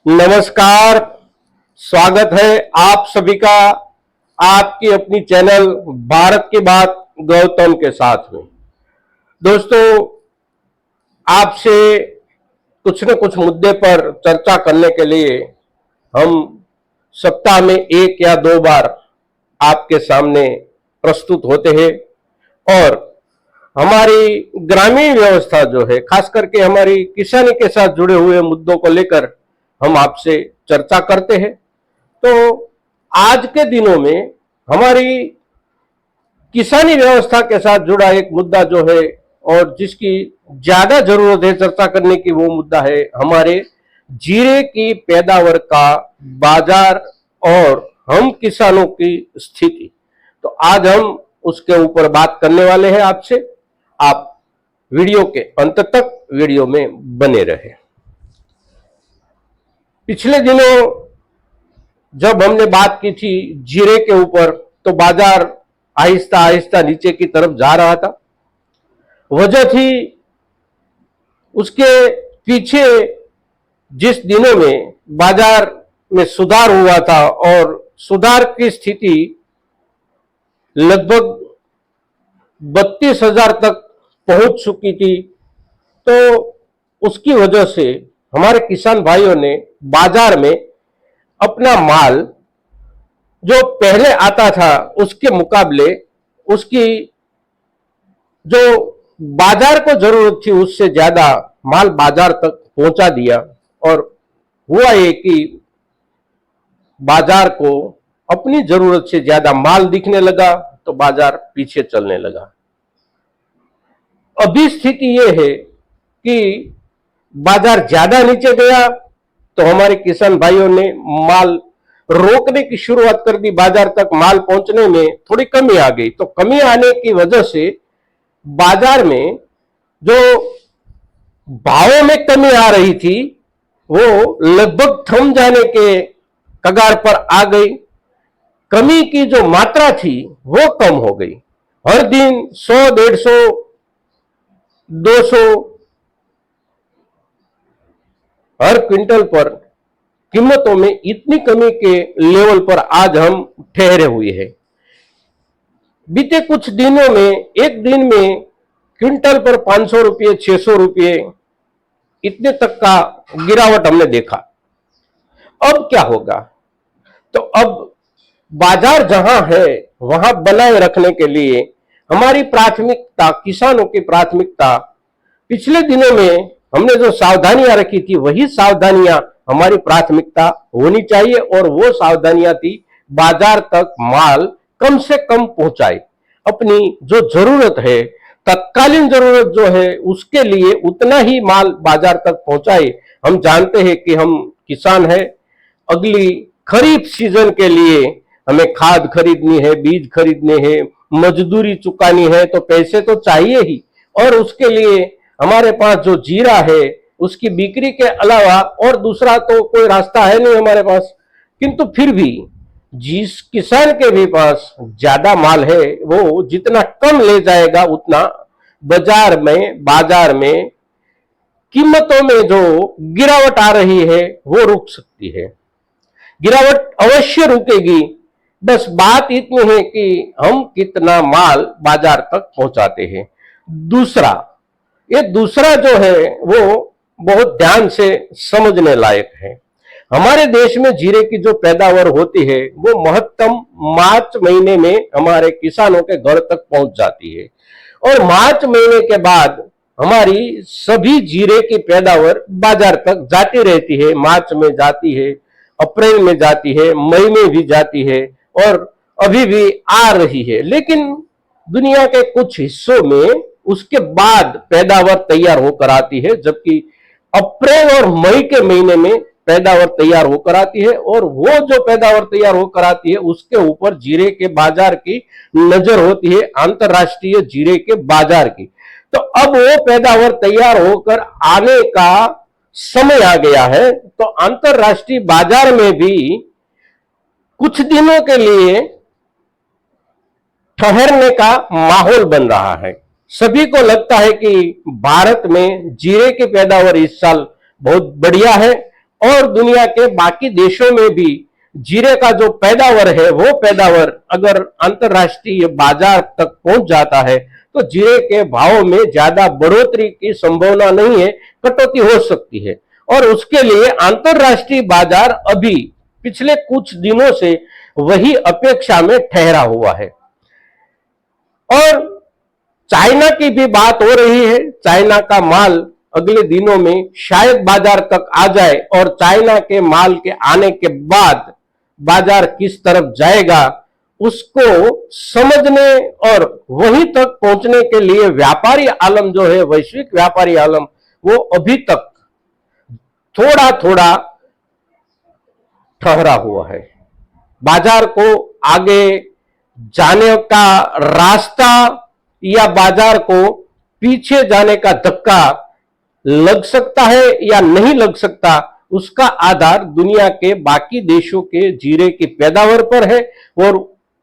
नमस्कार। स्वागत है आप सभी का आपकी अपनी चैनल भारत की बात गौतम के साथ में। दोस्तों, आपसे कुछ न कुछ मुद्दे पर चर्चा करने के लिए हम सप्ताह में एक या दो बार आपके सामने प्रस्तुत होते हैं और हमारी ग्रामीण व्यवस्था जो है, खास करके हमारी किसानी के साथ जुड़े हुए मुद्दों को लेकर हम आपसे चर्चा करते हैं। तो आज के दिनों में हमारी किसानी व्यवस्था के साथ जुड़ा एक मुद्दा जो है और जिसकी ज्यादा जरूरत है चर्चा करने की, वो मुद्दा है हमारे जीरे की पैदावार का बाजार और हम किसानों की स्थिति। तो आज हम उसके ऊपर बात करने वाले हैं आपसे। आप वीडियो के अंत तक वीडियो में बने रहे। पिछले दिनों जब हमने बात की थी जीरे के ऊपर, तो बाजार आहिस्ता आहिस्ता नीचे की तरफ जा रहा था। वजह थी उसके पीछे जिस दिनों में बाजार में सुधार हुआ था और सुधार की स्थिति लगभग 32,000 तक पहुंच चुकी थी। तो उसकी वजह से हमारे किसान भाइयों ने बाजार में अपना माल जो पहले आता था उसके मुकाबले उसकी जो बाजार को जरूरत थी उससे ज्यादा माल बाजार तक पहुंचा दिया। और हुआ ये कि बाजार को अपनी जरूरत से ज्यादा माल दिखने लगा तो बाजार पीछे चलने लगा। अभी स्थिति ये है कि बाजार ज्यादा नीचे गया तो हमारे किसान भाइयों ने माल रोकने की शुरुआत कर दी। बाजार तक माल पहुंचने में थोड़ी कमी आ गई। तो कमी आने की वजह से बाजार में जो भावों में कमी आ रही थी वो लगभग थम जाने के कगार पर आ गई। कमी की जो मात्रा थी वो कम हो गई। हर दिन 100, 150, 200 हर क्विंटल पर कीमतों में इतनी कमी के लेवल पर आज हम ठहरे हुए हैं। बीते कुछ दिनों में एक दिन में क्विंटल पर 500 रुपये, 600 रुपये इतने तक का गिरावट हमने देखा। अब क्या होगा? तो अब बाजार जहां है वहां बनाए रखने के लिए हमारी प्राथमिकता, किसानों की प्राथमिकता, पिछले दिनों में हमने जो सावधानियां रखी थी वही सावधानियां हमारी प्राथमिकता होनी चाहिए। और वो सावधानियां थी बाजार तक माल कम से कम पहुंचाए। अपनी जो जरूरत है, तत्कालीन जरूरत जो है, उसके लिए उतना ही माल बाजार तक पहुंचाए। हम जानते हैं कि हम किसान हैं, अगली खरीफ सीजन के लिए हमें खाद खरीदनी है, बीज खरीदने हैं, मजदूरी चुकानी है, तो पैसे तो चाहिए ही। और उसके लिए हमारे पास जो जीरा है उसकी बिक्री के अलावा और दूसरा तो कोई रास्ता है नहीं हमारे पास। किंतु फिर भी जिस किसान के भी पास ज्यादा माल है वो जितना कम ले जाएगा उतना बाजार में कीमतों में जो गिरावट आ रही है वो रुक सकती है। गिरावट अवश्य रुकेगी। बस बात इतनी है कि हम कितना माल बाजार तक पहुंचाते हैं। दूसरा जो है वो बहुत ध्यान से समझने लायक है। हमारे देश में जीरे की जो पैदावार होती है वो महत्तम मार्च महीने में हमारे किसानों के घर तक पहुंच जाती है। और मार्च महीने के बाद हमारी सभी जीरे की पैदावार बाजार तक जाती रहती है। मार्च में जाती है, अप्रैल में जाती है, मई में भी जाती है और अभी भी आ रही है। लेकिन दुनिया के कुछ हिस्सों में उसके बाद पैदावार तैयार होकर आती है, जबकि अप्रैल और मई के महीने में पैदावार तैयार होकर आती है। और वो जो पैदावार तैयार होकर आती है उसके ऊपर जीरे के बाजार की नजर होती है, अंतरराष्ट्रीय जीरे के बाजार की। तो अब वो पैदावार तैयार होकर आने का समय आ गया है। तो अंतरराष्ट्रीय बाजार में भी कुछ दिनों के लिए ठहरने का माहौल बन रहा है। सभी को लगता है कि भारत में जीरे की पैदावार इस साल बहुत बढ़िया है और दुनिया के बाकी देशों में भी जीरे का जो पैदावार है वो पैदावार अगर अंतरराष्ट्रीय बाजार तक पहुंच जाता है तो जीरे के भाव में ज्यादा बढ़ोतरी की संभावना नहीं है, कटौती हो सकती है। और उसके लिए अंतरराष्ट्रीय बाजार अभी पिछले कुछ दिनों से वही अपेक्षा में ठहरा हुआ है। और चाइना की भी बात हो रही है, चाइना का माल अगले दिनों में शायद बाजार तक आ जाए और चाइना के माल के आने के बाद बाजार किस तरफ जाएगा उसको समझने और वहीं तक पहुंचने के लिए व्यापारी आलम जो है, वैश्विक व्यापारी आलम, वो अभी तक थोड़ा थोड़ा ठहरा हुआ है। बाजार को आगे जाने का रास्ता या बाजार को पीछे जाने का धक्का लग सकता है या नहीं लग सकता, उसका आधार दुनिया के बाकी देशों के जीरे की पैदावार पर है। और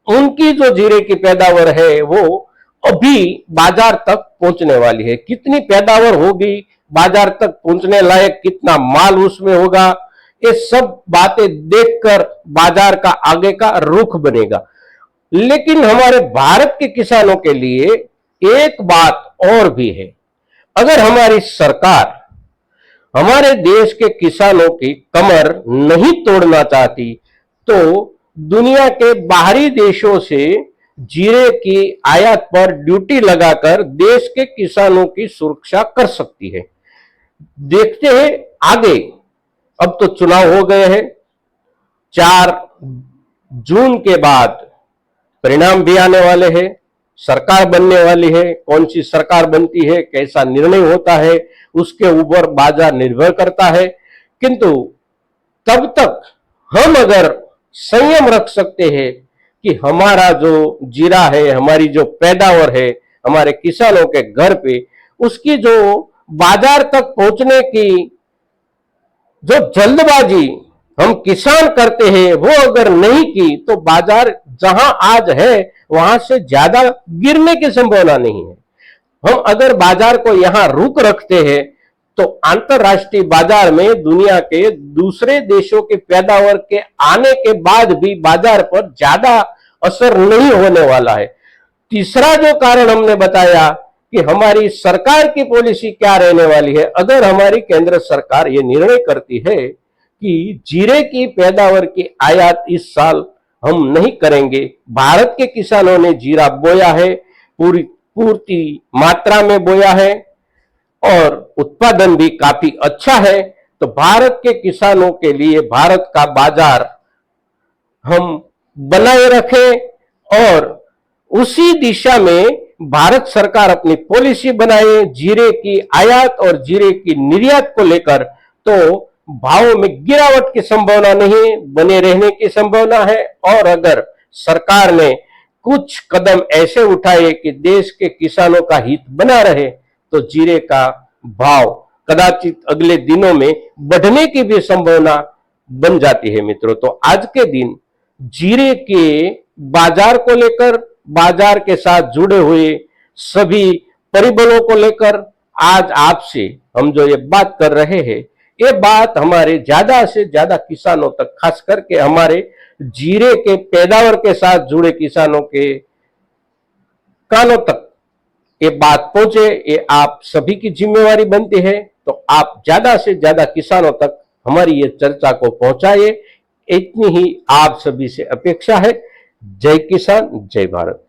उनकी जो जीरे की पैदावार है वो अभी बाजार तक पहुंचने वाली है। कितनी पैदावार होगी, बाजार तक पहुंचने लायक कितना माल उसमें होगा, ये सब बातें देखकर बाजार का आगे का रुख बनेगा। लेकिन हमारे भारत के किसानों के लिए एक बात और भी है। अगर हमारी सरकार हमारे देश के किसानों की कमर नहीं तोड़ना चाहती तो दुनिया के बाहरी देशों से जीरे की आयात पर ड्यूटी लगाकर देश के किसानों की सुरक्षा कर सकती है। देखते हैं आगे, अब तो चुनाव हो गए हैं, 4 जून के बाद परिणाम भी आने वाले हैं, सरकार बनने वाली है। कौन सी सरकार बनती है, कैसा निर्णय होता है, उसके ऊपर बाजार निर्भर करता है। किंतु तब तक हम अगर संयम रख सकते हैं कि हमारा जो जीरा है, हमारी जो पैदावार है हमारे किसानों के घर पे, उसकी जो बाजार तक पहुंचने की जो जल्दबाजी हम किसान करते हैं वो अगर नहीं की तो बाजार जहां आज है वहां से ज्यादा गिरने की संभावना नहीं है। हम अगर बाजार को यहां रुक रखते हैं तो अंतरराष्ट्रीय बाजार में दुनिया के दूसरे देशों के पैदावार के आने के बाद भी बाजार पर ज्यादा असर नहीं होने वाला है। तीसरा जो कारण हमने बताया कि हमारी सरकार की पॉलिसी क्या रहने वाली है। अगर हमारी केंद्र सरकार ये निर्णय करती है कि जीरे की पैदावार की आयात इस साल हम नहीं करेंगे, भारत के किसानों ने जीरा बोया है, पूर्ति मात्रा में बोया है और उत्पादन भी काफी अच्छा है, तो भारत के किसानों के लिए भारत का बाजार हम बनाए रखें और उसी दिशा में भारत सरकार अपनी पॉलिसी बनाए जीरे की आयात और जीरे की निर्यात को लेकर, तो भाव में गिरावट की संभावना नहीं, बने रहने की संभावना है। और अगर सरकार ने कुछ कदम ऐसे उठाए कि देश के किसानों का हित बना रहे तो जीरे का भाव कदाचित अगले दिनों में बढ़ने की भी संभावना बन जाती है। मित्रों, तो आज के दिन जीरे के बाजार को लेकर, बाजार के साथ जुड़े हुए सभी परिबलों को लेकर आज आपसे हम जो ये बात कर रहे हैं, ये बात हमारे ज्यादा से ज्यादा किसानों तक, खास करके हमारे जीरे के पैदावार के साथ जुड़े किसानों के कानों तक ये बात पहुंचे, ये आप सभी की जिम्मेवारी बनती है। तो आप ज्यादा से ज्यादा किसानों तक हमारी ये चर्चा को पहुंचाइए, इतनी ही आप सभी से अपेक्षा है। जय किसान, जय भारत।